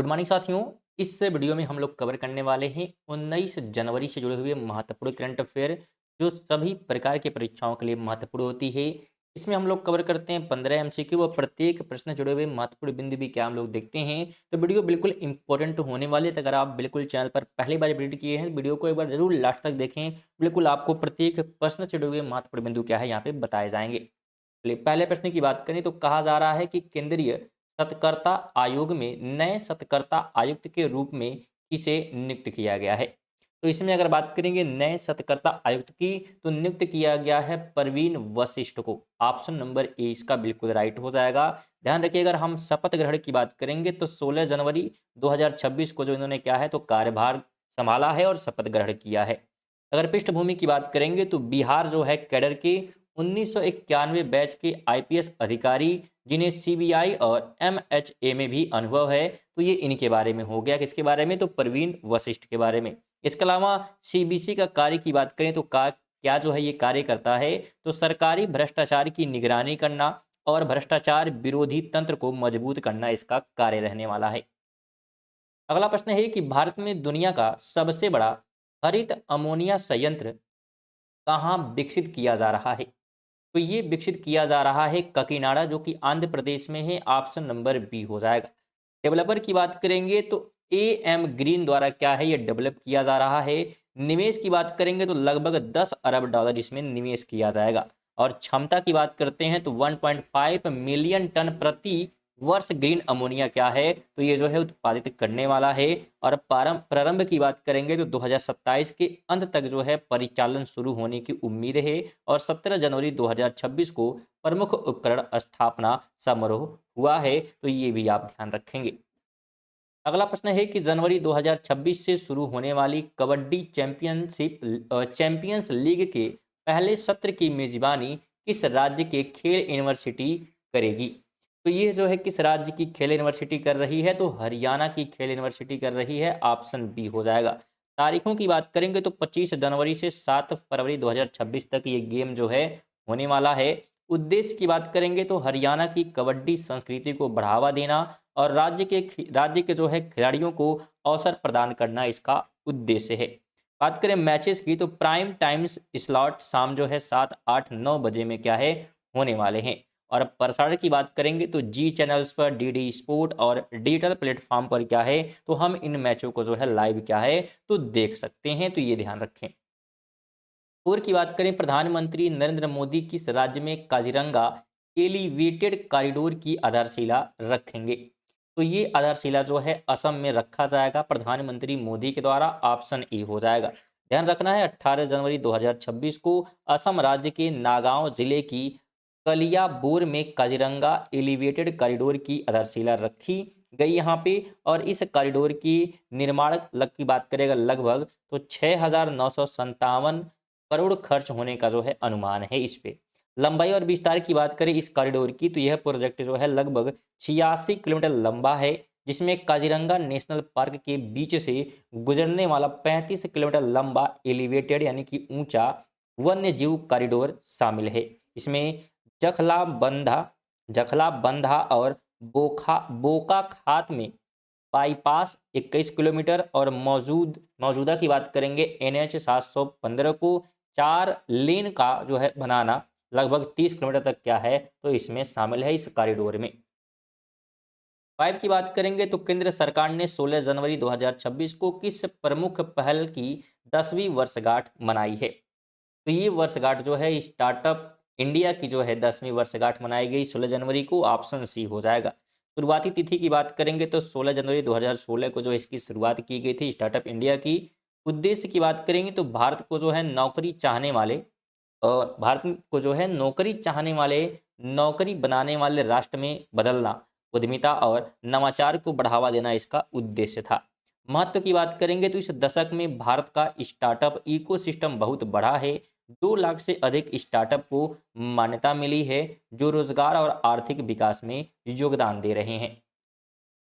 Good morning साथियों। इस video में हम लोग कवर करने वाले हैं 19 जनवरी से जुड़े हुए महत्वपूर्ण करंट अफेयर जो सभी प्रकार की परीक्षाओं के लिए महत्वपूर्ण होती है। इसमें हम लोग कवर करते हैं 15 एमसीक्यू और प्रत्येक प्रश्न जुड़े हुए महत्वपूर्ण बिंदु भी क्या हम लोग देखते हैं। तो वीडियो बिल्कुल इंपॉर्टेंट होने वाली है। तो अगर आप बिल्कुल चैनल पर पहली बार विजिट किए हैं वीडियो को एक बार जरूर लास्ट तक देखें। बिल्कुल आपको प्रत्येक प्रश्न से जुड़े हुए महत्वपूर्ण बिंदु क्या है यहाँ पे बताए जाएंगे। चलिए पहले प्रश्न की बात करें तो कहा जा रहा है कि केंद्रीय सतर्कता आयोग में नए सतर्कता आयुक्त के रूप में किसे नियुक्त किया गया है। तो इसमें अगर बात करेंगे नए सतर्कता आयुक्त की तो नियुक्त किया गया है परवीन वशिष्ठ को। ऑप्शन नंबर ए इसका बिल्कुल राइट हो जाएगा। ध्यान रखिए अगर हम शपथ ग्रहण की बात करेंगे तो 16 जनवरी 2026 को जो इन्होंने क्या है तो कार्यभार संभाला है और शपथ ग्रहण किया है। अगर पृष्ठभूमि की बात करेंगे तो बिहार जो है कैडर के 1991 बैच के आईपीएस अधिकारी जिन्हें सीबीआई और एमएचए में भी अनुभव है तो ये इनके बारे में हो गया। किसके बारे में तो परवीन वशिष्ठ के बारे में। इसके अलावा सीबीसी का कार्य की बात करें तो क्या जो है ये कार्य करता है तो सरकारी भ्रष्टाचार की निगरानी करना और भ्रष्टाचार विरोधी तंत्र को मजबूत करना इसका कार्य रहने वाला है। अगला प्रश्न है कि भारत में दुनिया का सबसे बड़ा हरित अमोनिया संयंत्र कहाँ विकसित किया जा रहा है। तो ये विकसित किया जा रहा है ककीनाडा जो कि आंध्र प्रदेश में है। ऑप्शन नंबर बी हो जाएगा। डेवलपर की बात करेंगे तो ए एम ग्रीन द्वारा क्या है ये डेवलप किया जा रहा है। निवेश की बात करेंगे तो लगभग 10 अरब डॉलर इसमें निवेश किया जाएगा। और क्षमता की बात करते हैं तो 1.5 मिलियन टन प्रति वर्ष ग्रीन अमोनिया क्या है तो ये जो है उत्पादित करने वाला है। और प्रारंभ की बात करेंगे तो 2027 के अंत तक जो है परिचालन शुरू होने की उम्मीद है। और 17 जनवरी 2026 को प्रमुख उपकरण स्थापना समारोह हुआ है तो ये भी आप ध्यान रखेंगे। अगला प्रश्न है कि जनवरी 2026 से शुरू होने वाली कबड्डी चैंपियंस लीग के पहले सत्र की मेजबानी किस राज्य के खेल यूनिवर्सिटी करेगी। तो ये जो है किस राज्य की खेल यूनिवर्सिटी कर रही है तो हरियाणा की खेल यूनिवर्सिटी कर रही है। ऑप्शन बी हो जाएगा। तारीखों की बात करेंगे तो 25 जनवरी से 7 फरवरी 2026 तक ये गेम जो है होने वाला है। उद्देश्य की बात करेंगे तो हरियाणा की कबड्डी संस्कृति को बढ़ावा देना और राज्य के जो है खिलाड़ियों को अवसर प्रदान करना इसका उद्देश्य है। बात करें मैचेस की तो प्राइम टाइम्स स्लॉट शाम जो है 7 8 9 बजे में क्या है होने वाले हैं। और प्रसारण की बात करेंगे तो जी चैनल्स पर डीडी स्पोर्ट और डिजिटल प्लेटफॉर्म पर क्या है तो हम इन मैचों को जो है लाइव क्या है तो देख सकते हैं। तो ये ध्यान रखें। और की बात करें प्रधानमंत्री नरेंद्र मोदी किस राज्य में काजीरंगा एलिवेटेड कॉरिडोर की आधारशिला रखेंगे। तो ये आधारशिला जो है असम में रखा जाएगा प्रधानमंत्री मोदी के द्वारा। ऑप्शन ए हो जाएगा। ध्यान रखना है 18 जनवरी 2026 को असम राज्य के नागांव जिले की कलियाबोर में काजीरंगा एलिवेटेड कॉरिडोर की आधारशिला रखी गई यहाँ पे। और इस कॉरिडोर की निर्माण की बात करेगा लगभग तो 6,957 करोड़ खर्च होने का जो है अनुमान है इस पे। लंबाई और विस्तार की बात करें इस कॉरिडोर की तो यह प्रोजेक्ट जो है लगभग 86 किलोमीटर लंबा है जिसमें काजीरंगा नेशनल पार्क के बीच से गुजरने वाला 35 किलोमीटर लंबा एलिवेटेड यानी कि ऊंचा वन्य जीव कॉरिडोर शामिल है। इसमें जखला बंधा और बोका खात में बाईपास 21 किलोमीटर और मौजूदा की बात करेंगे एनएच 715 को 4 लेन का जो है बनाना लगभग 30 किलोमीटर तक क्या है तो इसमें शामिल है इस कॉरिडोर में। 5 की बात करेंगे तो केंद्र सरकार ने 16 जनवरी 2026 को किस प्रमुख पहल की 10वीं वर्षगांठ मनाई है। तो ये वर्षगांठ जो है स्टार्टअप इंडिया की जो है 10वीं वर्षगांठ मनाई गई 16 जनवरी को। ऑप्शन सी हो जाएगा। शुरुआती तिथि की बात करेंगे तो 16 जनवरी 2016 को जो इसकी शुरुआत की गई थी स्टार्टअप इंडिया की। उद्देश्य की बात करेंगे तो भारत को जो है नौकरी चाहने वाले और भारत को जो है नौकरी चाहने वाले नौकरी बनाने वाले राष्ट्र में बदलना उद्यमिता और नवाचार को बढ़ावा देना इसका उद्देश्य था। महत्व की बात करेंगे तो इस दशक में भारत का स्टार्टअप इकोसिस्टम बहुत बड़ा है। 2 लाख से अधिक स्टार्टअप को मान्यता मिली है जो रोजगार और आर्थिक विकास में योगदान दे रहे हैं।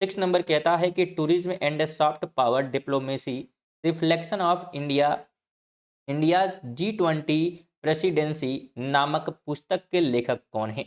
6 नंबर कहता है कि tourism and soft power diplomacy reflection of India's G20 presidency नामक पुस्तक के लेखक कौन है।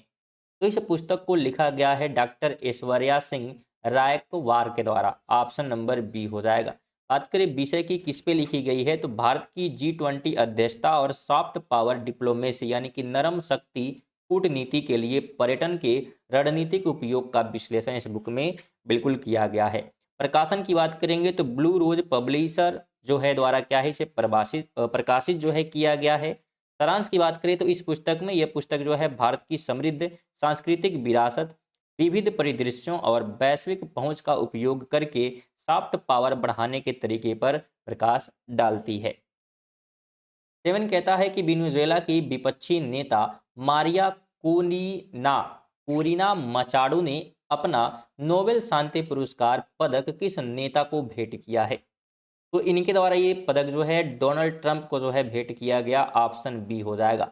तो इस पुस्तक को लिखा गया है डॉक्टर ऐश्वर्या सिंह रायकवार के द्वारा। ऑप्शन नंबर बी हो जाएगा। बात करें विषय की किस पे लिखी गई है, तो भारत की G20 अध्यक्षता और सॉफ्ट पावर डिप्लोमेसी यानी कि नरम शक्ति कूटनीति के लिए पर्यटन के रणनीतिक उपयोग का विश्लेषण इस बुक में बिल्कुल किया गया है। प्रकाशन की बात करेंगे तो ब्लू रोज पब्लिशर जो है द्वारा क्या है इसे प्रकाशित जो है किया गया है। सारांश की बात करें तो इस पुस्तक में यह पुस्तक जो है भारत की समृद्ध सांस्कृतिक विरासत, विविध परिदृश्यों और वैश्विक पहुंच का उपयोग करके सॉफ्ट पावर बढ़ाने के तरीके पर प्रकाश डालती है। सेवन कहता है कि वेनेजुएला की विपक्षी नेता मारिया कोरिना कोरिना मचाडो ने अपना नोबेल शांति पुरस्कार पदक किस नेता को भेंट किया है, तो इनके द्वारा ये पदक जो है डोनाल्ड ट्रंप को जो है भेंट किया गया। ऑप्शन बी हो जाएगा।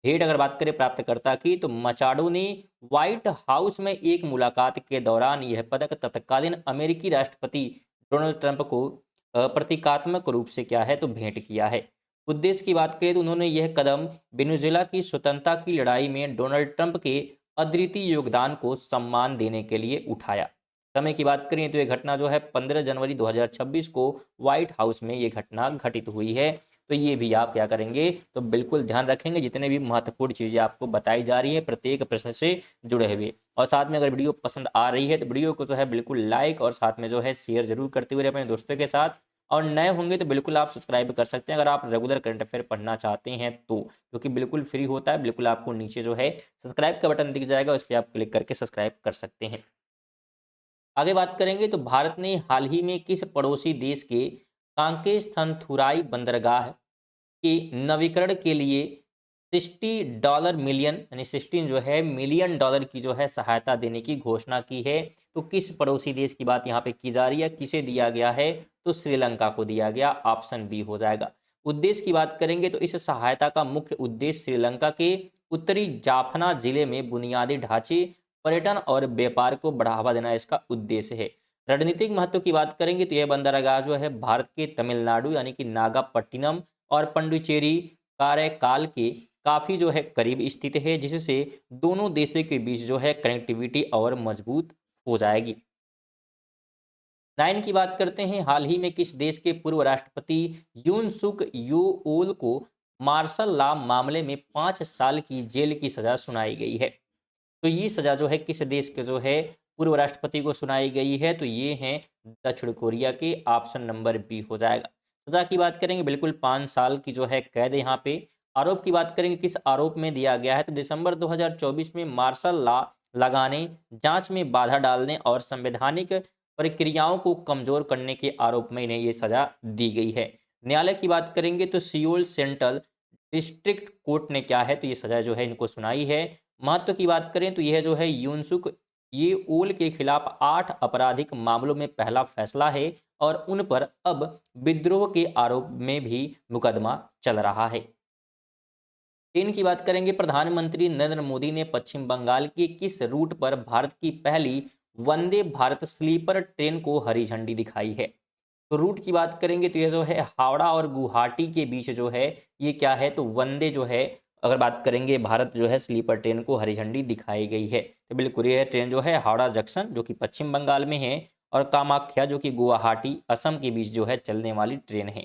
भेंट अगर बात करें प्राप्तकर्ता की तो मचाडो ने व्हाइट हाउस में एक मुलाकात के दौरान यह पदक तत्कालीन अमेरिकी राष्ट्रपति डोनाल्ड ट्रंप को प्रतीकात्मक रूप से क्या है तो भेंट किया है। उद्देश्य की बात करें तो उन्होंने यह कदम वेनेजुएला की स्वतंत्रता की लड़ाई में डोनाल्ड ट्रंप के अद्वितीय योगदान को सम्मान देने के लिए उठाया। समय की बात करें तो यह घटना जो है 15 जनवरी 2026 को व्हाइट हाउस में ये घटना घटित हुई है। तो ये भी आप क्या करेंगे तो बिल्कुल ध्यान रखेंगे, जितने भी महत्वपूर्ण चीज़ें आपको बताई जा रही है प्रत्येक प्रश्न से जुड़े हुए। और साथ में अगर वीडियो पसंद आ रही है तो वीडियो को जो है बिल्कुल लाइक और साथ में जो है शेयर जरूर करते हुए अपने दोस्तों के साथ। और नए होंगे तो बिल्कुल आप सब्सक्राइब कर सकते हैं अगर आप रेगुलर करंट अफेयर पढ़ना चाहते हैं तो, क्योंकि बिल्कुल फ्री होता है। बिल्कुल आपको नीचे जो है सब्सक्राइब का बटन दिख जाएगा, उस पर आप क्लिक करके सब्सक्राइब कर सकते हैं। आगे बात करेंगे तो भारत ने हाल ही में किस पड़ोसी देश के कांकेस्थनथुराई बंदरगाह के नवीकरण के लिए $60 मिलियन यानी 16 जो है मिलियन डॉलर की जो है सहायता देने की घोषणा की है। तो किस पड़ोसी देश की बात यहाँ पे की जा रही है, किसे दिया गया है, तो श्रीलंका को दिया गया। ऑप्शन बी हो जाएगा। उद्देश्य की बात करेंगे तो इस सहायता का मुख्य उद्देश्य श्रीलंका के उत्तरी जाफना जिले में बुनियादी ढांचे, पर्यटन और व्यापार को बढ़ावा देना इसका उद्देश्य है। रणनीतिक महत्व की बात करेंगे तो यह बंदरगाह जो है भारत के तमिलनाडु यानी कि नागापट्टिनम और पंडुचेरी कार्यकाल के काफ़ी जो है करीब स्थित है, जिससे दोनों देशों के बीच जो है कनेक्टिविटी और मजबूत हो जाएगी। 9 की बात करते हैं। हाल ही में किस देश के पूर्व राष्ट्रपति यून सुक यूओल को मार्शल लॉ मामले में 5 साल की जेल की सजा सुनाई गई है? तो ये सजा जो है किस देश के जो है पूर्व राष्ट्रपति को सुनाई गई है, तो ये है दक्षिण कोरिया के। ऑप्शन नंबर बी हो जाएगा। सजा की बात करेंगे बिल्कुल 5 साल की जो है कैद यहाँ पे। आरोप की बात करेंगे किस आरोप में दिया गया है, तो दिसंबर 2024 में मार्शल लॉ लगाने, जांच में बाधा डालने और संवैधानिक प्रक्रियाओं को कमजोर करने के आरोप में इन्हें ये सजा दी गई है। न्यायालय की बात करेंगे तो सियोल सेंट्रल डिस्ट्रिक्ट कोर्ट ने क्या है तो ये सजा जो है इनको सुनाई है। महत्व की बात करें तो यह जो है यूनसुक ये ओल के खिलाफ 8 आपराधिक मामलों में पहला फैसला है और उन पर अब विद्रोह के आरोप में भी मुकदमा चल रहा है। 3 की बात करेंगे। प्रधानमंत्री नरेंद्र मोदी ने पश्चिम बंगाल के किस रूट पर भारत की पहली वंदे भारत स्लीपर ट्रेन को हरी झंडी दिखाई है? तो रूट की बात करेंगे तो यह जो है हावड़ा और गुवाहाटी के बीच जो है ये क्या है तो वंदे जो है अगर बात करेंगे भारत जो है स्लीपर ट्रेन को हरी झंडी दिखाई गई है। तो बिल्कुल ये ट्रेन जो है हावड़ा जंक्शन जो कि पश्चिम बंगाल में है और कामाख्या जो कि गुवाहाटी असम के बीच जो है चलने वाली ट्रेन है।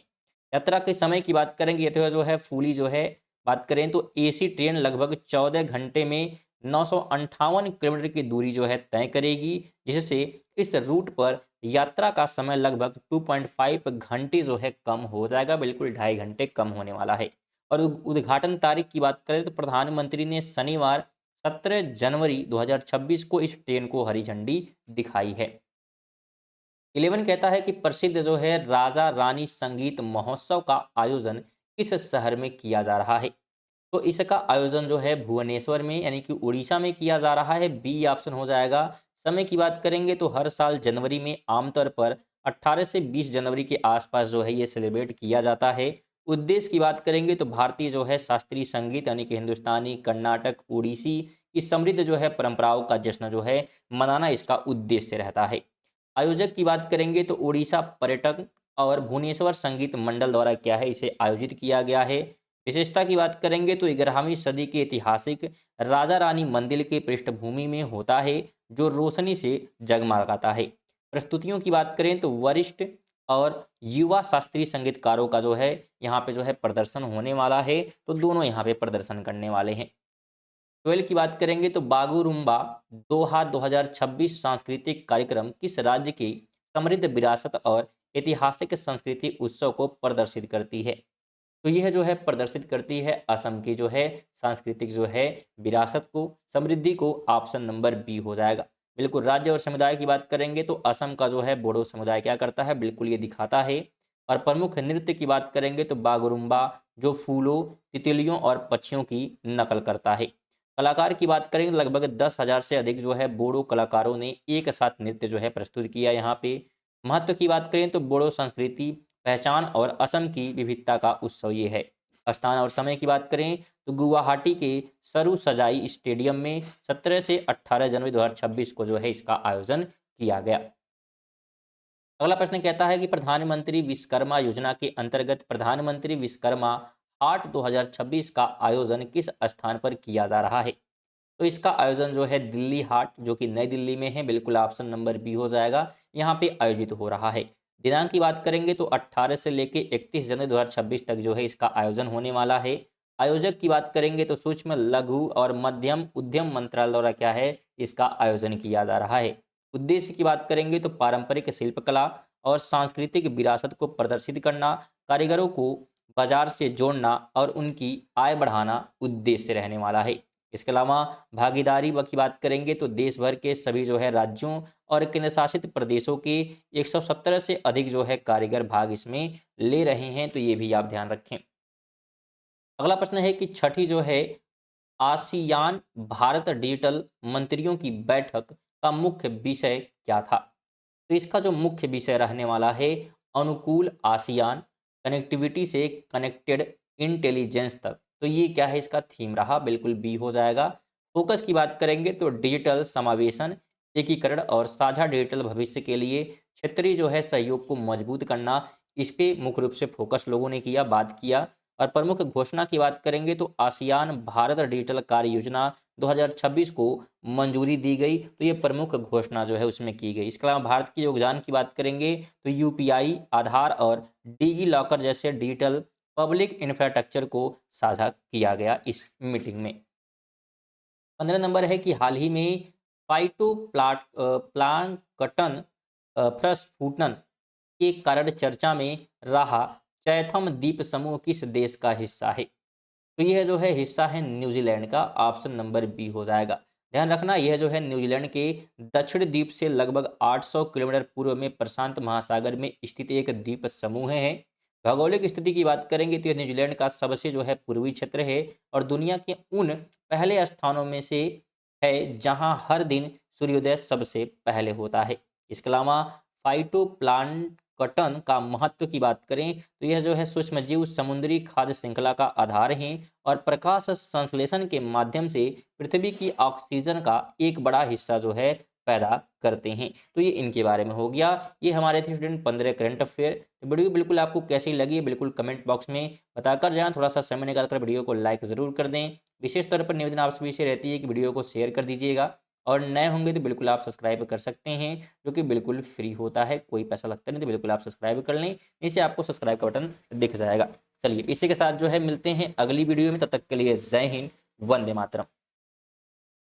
यात्रा के समय की बात करेंगे तो जो है फूली जो है बात करें तो एसी ट्रेन लगभग 14 घंटे में 958 किलोमीटर की दूरी जो है तय करेगी, जिससे इस रूट पर यात्रा का समय लगभग 2.5 घंटे जो है कम हो जाएगा, बिल्कुल 2.5 घंटे कम होने वाला है। और उद्घाटन तारीख की बात करें तो प्रधानमंत्री ने शनिवार 17 जनवरी 2026 को इस ट्रेन को हरी झंडी दिखाई है। 11 कहता है कि प्रसिद्ध जो है राजा रानी संगीत महोत्सव का आयोजन किस शहर में किया जा रहा है? तो इसका आयोजन जो है भुवनेश्वर में यानी कि उड़ीसा में किया जा रहा है। बी ऑप्शन हो जाएगा। समय की बात करेंगे तो हर साल जनवरी में आमतौर पर 18 से 20 जनवरी के आसपास जो है ये सेलिब्रेट किया जाता है। उद्देश्य की बात करेंगे तो भारतीय जो है शास्त्रीय संगीत यानी कि हिंदुस्तानी, कर्नाटक, ओडिसी की समृद्ध जो है परंपराओं का जश्न जो है मनाना इसका उद्देश्य रहता है। आयोजक की बात करेंगे तो ओडिशा पर्यटन और भुवनेश्वर संगीत मंडल द्वारा क्या है इसे आयोजित किया गया है। विशेषता की बात करेंगे तो 11वीं सदी के ऐतिहासिक राजा रानी मंदिर के पृष्ठभूमि में होता है, जो रोशनी से जगमगाता है। प्रस्तुतियों की बात करें तो वरिष्ठ और युवा शास्त्रीय संगीतकारों का जो है यहाँ पे जो है प्रदर्शन होने वाला है, तो दोनों यहाँ पे प्रदर्शन करने वाले हैं। 12 की बात करेंगे तो बागुरुम्बा दोहा 2026 सांस्कृतिक कार्यक्रम किस राज्य की समृद्ध विरासत और ऐतिहासिक संस्कृति उत्सव को प्रदर्शित करती है? तो यह जो है प्रदर्शित करती है असम की जो है सांस्कृतिक जो है विरासत को, समृद्धि को। ऑप्शन नंबर बी हो जाएगा। बिल्कुल। राज्य और समुदाय की बात करेंगे तो असम का जो है बोडो समुदाय क्या करता है, बिल्कुल ये दिखाता है। और प्रमुख नृत्य की बात करेंगे तो बागुरुम्बा जो फूलों, तितलियों और पक्षियों की नकल करता है। कलाकार की बात करेंगे तो लगभग 10,000 से अधिक जो है बोडो कलाकारों ने एक साथ नृत्य जो है प्रस्तुत किया यहाँ पे। महत्व की बात करें तो बोडो संस्कृति, पहचान और असम की विविधता का उत्सव ये है। स्थान और समय की बात करें तो गुवाहाटी के सरू सजाई स्टेडियम में 17 से 18 जनवरी 2026 को जो है इसका आयोजन किया गया। अगला प्रश्न कहता है कि प्रधानमंत्री विश्वकर्मा योजना के अंतर्गत प्रधानमंत्री विश्वकर्मा हाट 2026 का आयोजन किस स्थान पर किया जा रहा है? तो इसका आयोजन जो है दिल्ली हाट जो कि नई दिल्ली में है, बिल्कुल ऑप्शन नंबर बी हो जाएगा, यहाँ पे आयोजित हो रहा है। दिनांक की बात करेंगे तो 18 से लेके 31 जनवरी 2026 तक जो है इसका आयोजन होने वाला है। आयोजक की बात करेंगे तो सूक्ष्म लघु और मध्यम उद्यम मंत्रालय द्वारा क्या है इसका आयोजन किया जा रहा है। उद्देश्य की बात करेंगे तो पारंपरिक शिल्पकला और सांस्कृतिक विरासत को प्रदर्शित करना, कारीगरों को बाजार से जोड़ना और उनकी आय बढ़ाना उद्देश्य रहने वाला है। इसके अलावा भागीदारी व की बात करेंगे तो देश भर के सभी जो है राज्यों और केंद्र शासित प्रदेशों के 117 से अधिक जो है कारीगर भाग इसमें ले रहे हैं, तो ये भी आप ध्यान रखें। अगला प्रश्न है कि छठी जो है आसियान भारत डिजिटल मंत्रियों की बैठक का मुख्य विषय क्या था? तो इसका जो मुख्य विषय रहने वाला है अनुकूल आसियान, कनेक्टिविटी से कनेक्टेड इंटेलिजेंस तक। तो ये क्या है इसका थीम रहा, बिल्कुल बी हो जाएगा। फोकस की बात करेंगे तो डिजिटल समावेशन, एकीकरण और साझा डिजिटल भविष्य के लिए क्षेत्रीय जो है सहयोग को मजबूत करना, इस पे मुख्य रूप से फोकस लोगों ने किया, बात किया। और प्रमुख घोषणा की बात करेंगे तो आसियान भारत डिजिटल कार्य योजना 2026 को मंजूरी दी गई, तो ये प्रमुख घोषणा जो है उसमें की गई। इसके अलावा भारत के योगदान की बात करेंगे तो यूपीआई, आधार और डिजी लॉकर जैसे डिजिटल पब्लिक इंफ्रास्ट्रक्चर को साझा किया गया इस मीटिंग में। 15 नंबर है कि हाल ही में फाइटो प्लांकटन प्रस्फुटन के कारण चर्चा में रहा चैथम द्वीप समूह किस देश का हिस्सा है? तो यह जो है हिस्सा है न्यूजीलैंड का, ऑप्शन नंबर बी हो जाएगा। ध्यान रखना यह जो है न्यूजीलैंड के दक्षिण द्वीप से लगभग 800 किलोमीटर पूर्व में प्रशांत महासागर में स्थित एक द्वीप समूह है। भौगोलिक स्थिति की बात करेंगे तो यह न्यूजीलैंड का सबसे जो है पूर्वी क्षेत्र है और दुनिया के उन पहले स्थानों में से है जहां हर दिन सूर्योदय सबसे पहले होता है। इसके अलावा फाइटोप्लांकटन का महत्व की बात करें तो यह जो है सूक्ष्मजीव समुद्री खाद्य श्रृंखला का आधार है और प्रकाश संश्लेषण के माध्यम से पृथ्वी की ऑक्सीजन का एक बड़ा हिस्सा जो है पैदा करते हैं। तो ये इनके बारे में हो गया। ये हमारे थे स्टूडेंट 15 करंट अफेयर। तो वीडियो बिल्कुल आपको कैसी लगी बिल्कुल कमेंट बॉक्स में बताकर जाएं। थोड़ा सा समय निकालकर वीडियो को लाइक ज़रूर कर दें। विशेष तौर पर निवेदन आप सभी से रहती है कि वीडियो को शेयर कर दीजिएगा और नए होंगे तो बिल्कुल आप सब्सक्राइब कर सकते हैं, जो कि बिल्कुल फ्री होता है, कोई पैसा लगता नहीं, तो बिल्कुल आप सब्सक्राइब कर लें। नीचे आपको सब्सक्राइब का बटन दिख जाएगा। चलिए इसी के साथ जो है मिलते हैं अगली वीडियो में, तब तक के लिए जय हिंद, वंदे मातरम।